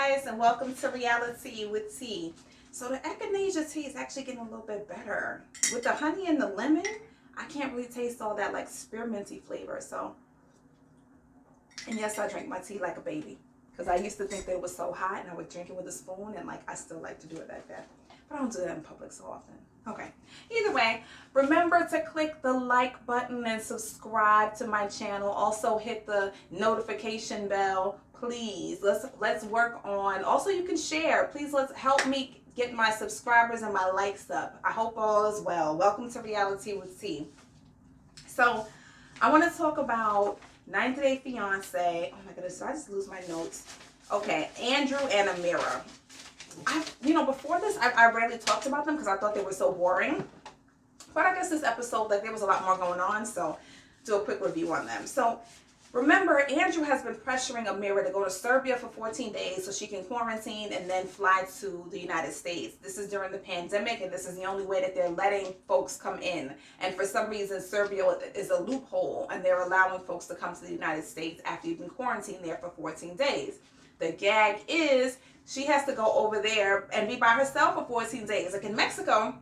guys, and welcome to Reality with Tea. So the echinacea tea is actually getting a little bit better. With the honey and the lemon, I can't really taste all that like spearminty flavor. And yes, I drink my tea like a baby. Because I used to think that it was so hot and I would drink it with a spoon, and like I still like to do it like that. But I don't do that in public so often. Okay. Either way, remember to click the like button and subscribe to my channel. Also hit the notification bell, please. Let's work on. Also, you can share. Please let's help me get my subscribers and my likes up. I hope all is well. Welcome to Reality with Tea. So, I want to talk about 90 Day Fiance. Oh my goodness, did I just lose my notes? Okay, Andrew and Amira. Before this, I rarely talked about them because I thought they were so boring. But I guess this episode, like, there was a lot more going on, so do a quick review on them. So, remember, Andrew has been pressuring Amira to go to Serbia for 14 days so she can quarantine and then fly to the United States. This is during the pandemic, and this is the only way that they're letting folks come in. And for some reason, Serbia is a loophole, and they're allowing folks to come to the United States after you've been quarantined there for 14 days. The gag is she has to go over there and be by herself for 14 days. Like in Mexico,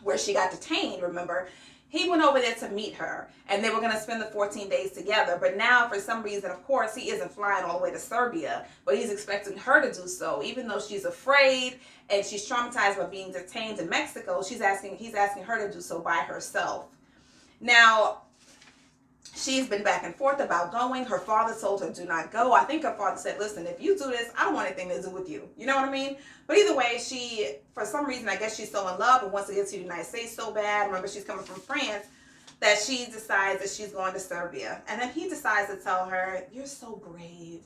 where she got detained, remember, he went over there to meet her, and they were going to spend the 14 days together. But now, for some reason, of course, he isn't flying all the way to Serbia, but he's expecting her to do so, even though she's afraid and she's traumatized by being detained in Mexico. He's asking her to do so by herself. Now, she's been back and forth about going. Her father told her, do not go. I think her father said, listen, if you do this, I don't want anything to do with you. You know what I mean? But either way, she, for some reason, I guess she's so in love and wants to get to the United States so bad. Remember, she's coming from France, that she decides that she's going to Serbia. And then he decides to tell her, you're so brave.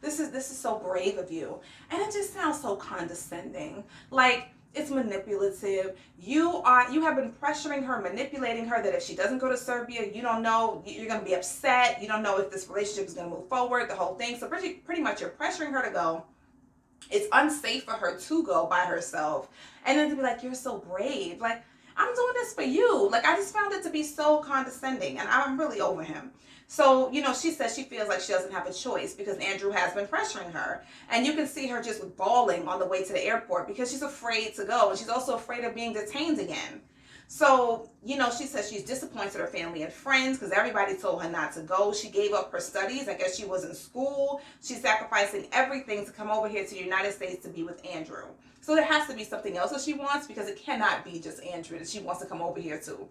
This is so brave of you. And it just sounds so condescending. Like, it's manipulative. You have been pressuring her, manipulating her, that if she doesn't go to Serbia, you don't know, you're going to be upset. You don't know if this relationship is going to move forward, the whole thing. So pretty much you're pressuring her to go. It's unsafe for her to go by herself. And then to be like, you're so brave. Like, I'm doing this for you. Like, I just found it to be so condescending, and I'm really over him. So, she says she feels like she doesn't have a choice because Andrew has been pressuring her. And you can see her just bawling on the way to the airport because she's afraid to go. And she's also afraid of being detained again. So, she says she's disappointed her family and friends because everybody told her not to go. She gave up her studies. I guess she was in school. She's sacrificing everything to come over here to the United States to be with Andrew. So there has to be something else that she wants, because it cannot be just Andrew that she wants to come over here to.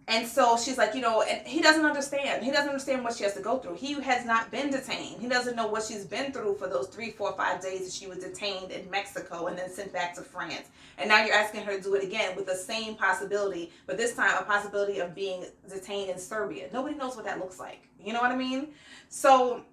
And so she's like, and he doesn't understand. He doesn't understand what she has to go through. He has not been detained. He doesn't know what she's been through for those 3, 4, 5 days that she was detained in Mexico and then sent back to France. And now you're asking her to do it again with the same possibility, but this time a possibility of being detained in Serbia. Nobody knows what that looks like. You know what I mean? So,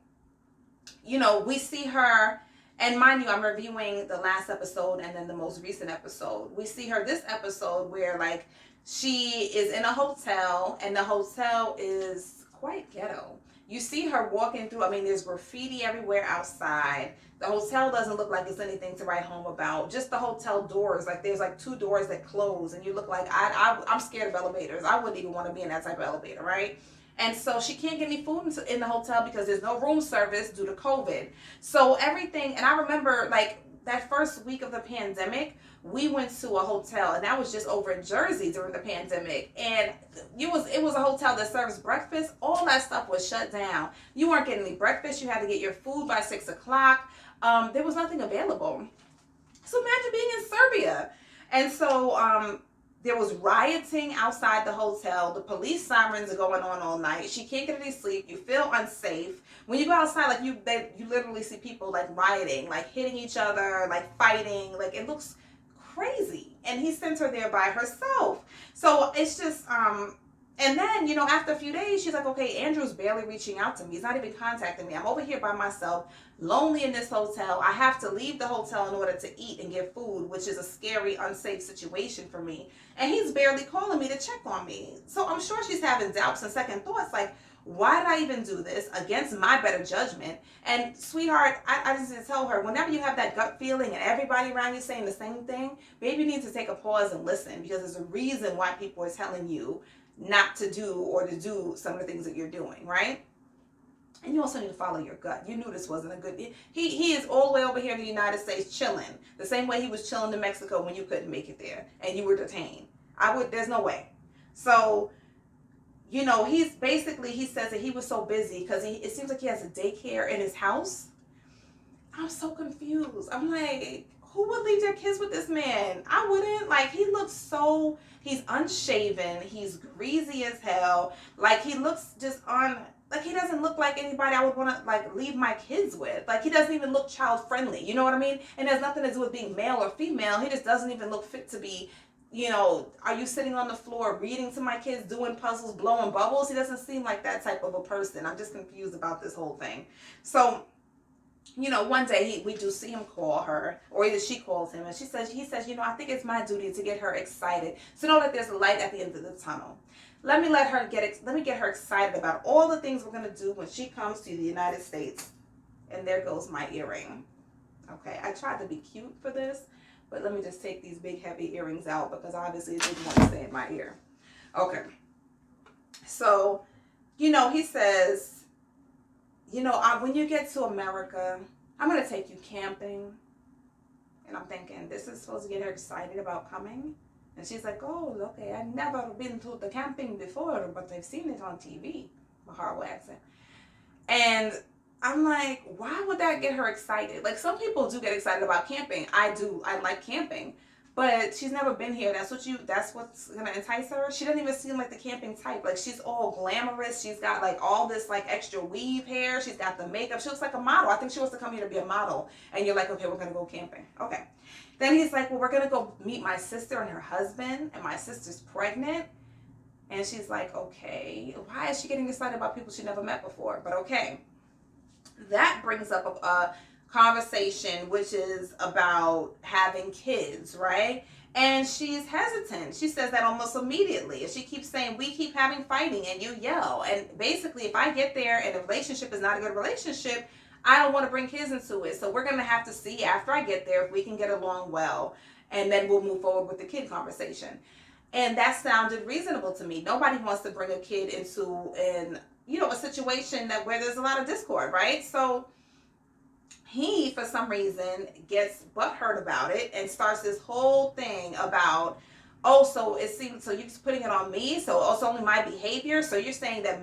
we see her. And mind you, I'm reviewing the last episode and then the most recent episode. We see her this episode where, like, she is in a hotel, and the hotel is quite ghetto. You see her walking through, there's graffiti everywhere outside. The hotel doesn't look like it's anything to write home about. Just the hotel doors, like there's like 2 doors that close, and you look like, I'm scared of elevators. I wouldn't even want to be in that type of elevator, right? And so she can't get any food in the hotel because there's no room service due to COVID. So everything, and I remember like that first week of the pandemic, we went to a hotel, and that was just over in Jersey during the pandemic. And it was a hotel that serves breakfast. All that stuff was shut down. You weren't getting any breakfast. You had to get your food by 6 o'clock. There was nothing available. So imagine being in Serbia. And so there was rioting outside the hotel. The police sirens are going on all night. She can't get any sleep. You feel unsafe. When you go outside, like you literally see people like rioting, like hitting each other, like fighting. Like it looks crazy. And he sent her there by herself. So it's just and then, after a few days, she's like, okay, Andrew's barely reaching out to me. He's not even contacting me. I'm over here by myself, lonely in this hotel. I have to leave the hotel in order to eat and get food, which is a scary, unsafe situation for me. And he's barely calling me to check on me. So I'm sure she's having doubts and second thoughts, like, why did I even do this against my better judgment? And sweetheart, I just need to tell her, whenever you have that gut feeling and everybody around you saying the same thing, maybe you need to take a pause and listen, because there's a reason why people are telling you not to do or to do some of the things that you're doing, right? And you also need to follow your gut. You knew this wasn't a good. He is all the way over here in the United States chilling, the same way he was chilling in Mexico when you couldn't make it there and you were detained. There's no way. So, you know, he says that he was so busy because it seems like he has a daycare in his house. I'm so confused. I'm like, who would leave their kids with this man? I wouldn't. Like, he's unshaven. He's greasy as hell. Like, he looks like, he doesn't look like anybody I would want to, like, leave my kids with. Like, he doesn't even look child friendly. You know what I mean? And it has nothing to do with being male or female. He just doesn't even look fit to be, you know, are you sitting on the floor reading to my kids, doing puzzles, blowing bubbles? He doesn't seem like that type of a person. I'm just confused about this whole thing. So, you know, one day we do see him call her, or either she calls him, and he says, you know, I think it's my duty to get her excited, to know that there's a light at the end of the tunnel. Let me get her excited about all the things we're gonna do when she comes to the United States. And there goes my earring. Okay, I tried to be cute for this, but let me just take these big heavy earrings out because obviously it didn't want to stay in my ear. Okay, so, you know, he says, you know, when you get to America, I'm going to take you camping. And I'm thinking, this is supposed to get her excited about coming? And she's like, oh, okay, I've never been to the camping before, but I've seen it on TV. A horrible accent. And I'm like, why would that get her excited? Like, some people do get excited about camping. I do. I like camping. But she's never been here. That's what's going to entice her. She doesn't even seem like the camping type. Like, she's all glamorous. She's got, like, all this, like, extra weave hair. She's got the makeup. She looks like a model. I think she wants to come here to be a model. And you're like, okay, we're going to go camping. Okay. Then he's like, well, we're going to go meet my sister and her husband. And my sister's pregnant. And she's like, okay. Why is she getting excited about people she never met before? But okay. That brings up a conversation which is about having kids, right? And she's hesitant. She says that almost immediately. And she keeps saying, we keep having fighting and you yell. And basically, if I get there and the relationship is not a good relationship, I don't want to bring kids into it. So we're going to have to see after I get there if we can get along well. And then we'll move forward with the kid conversation. And that sounded reasonable to me. Nobody wants to bring a kid into a situation where there's a lot of discord, right? So he, for some reason, gets butthurt about it and starts this whole thing about, so you're putting it on me, so it's only my behavior, so you're saying that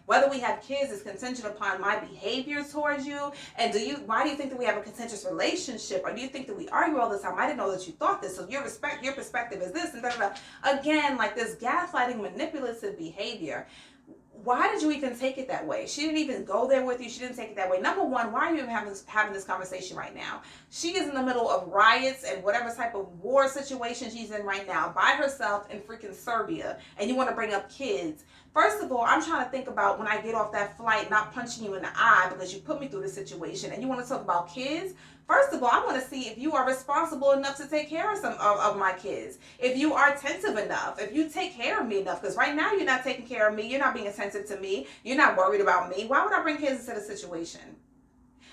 whether we have kids is contingent upon my behavior towards you, and why do you think that we have a contentious relationship, or do you think that we argue all the time? I didn't know that you thought this, so your perspective is this, and da. Again, like this gaslighting, manipulative behavior. Why did you even take it that way? She didn't even go there with you. She didn't take it that way. Number one, why are you even having this conversation right now? She is in the middle of riots and whatever type of war situation she's in right now by herself in freaking Serbia, and you want to bring up kids. First of all, I'm trying to think about when I get off that flight, not punching you in the eye because you put me through this situation, and you want to talk about kids? First of all, I want to see if you are responsible enough to take care of some of my kids. If you are attentive enough, if you take care of me enough, because right now you're not taking care of me, you're not being attentive to me, you're not worried about me. Why would I bring kids into the situation?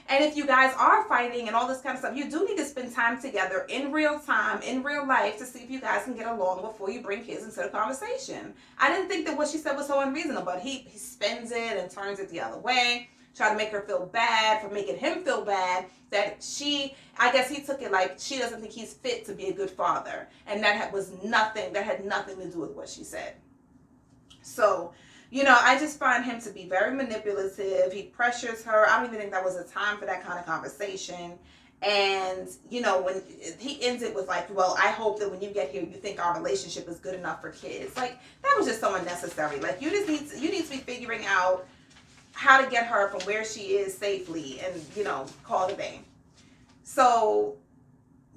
And if you guys are fighting and all this kind of stuff, you do need to spend time together in real time, in real life, to see if you guys can get along before you bring kids into the conversation. I didn't think that what she said was so unreasonable, but he spins it and turns it the other way. Try to make her feel bad for making him feel bad that I guess he took it like she doesn't think he's fit to be a good father. And that had nothing to do with what she said. So, I just find him to be very manipulative. He pressures her. I don't even think that was a time for that kind of conversation. And, when he ends it with like, well, I hope that when you get here, you think our relationship is good enough for kids. Like, that was just so unnecessary. Like, you need to be figuring out how to get her from where she is safely and, call it a day. So,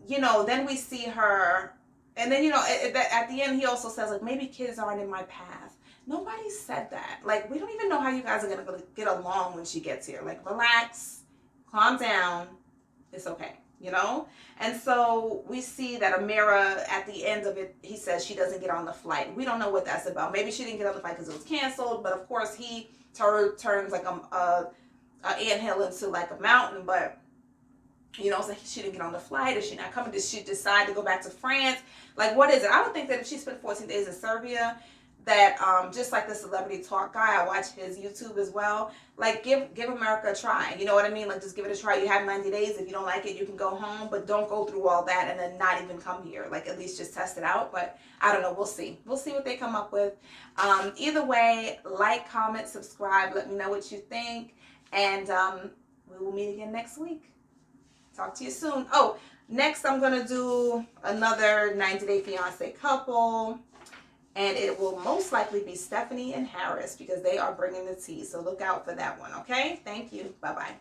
then we see her, and then, at the end, he also says, like, maybe kids aren't in my path. Nobody said that. Like, we don't even know how you guys are going to get along when she gets here. Like, relax, calm down, it's okay, And so we see that Amira, at the end of it, he says she doesn't get on the flight. We don't know what that's about. Maybe she didn't get on the flight because it was canceled, but of course he turns like a anthill into like a mountain, but it's like she didn't get on the flight. Is she not coming? Did she decide to go back to France? Like, what is it? I would think that if she spent 14 days in Serbia, that just like the celebrity talk guy, I watch his YouTube as well. Like give America a try. You know what I mean? Like just give it a try. You have 90 days. If you don't like it, you can go home, but don't go through all that and then not even come here. Like at least just test it out. But I don't know. We'll see. We'll see what they come up with. Either way, like, comment, subscribe. Let me know what you think. And we will meet again next week. Talk to you soon. Oh, next I'm going to do another 90-Day Fiance couple. And it will most likely be Stephanie and Harris because they are bringing the tea. So look out for that one, okay? Thank you. Bye-bye.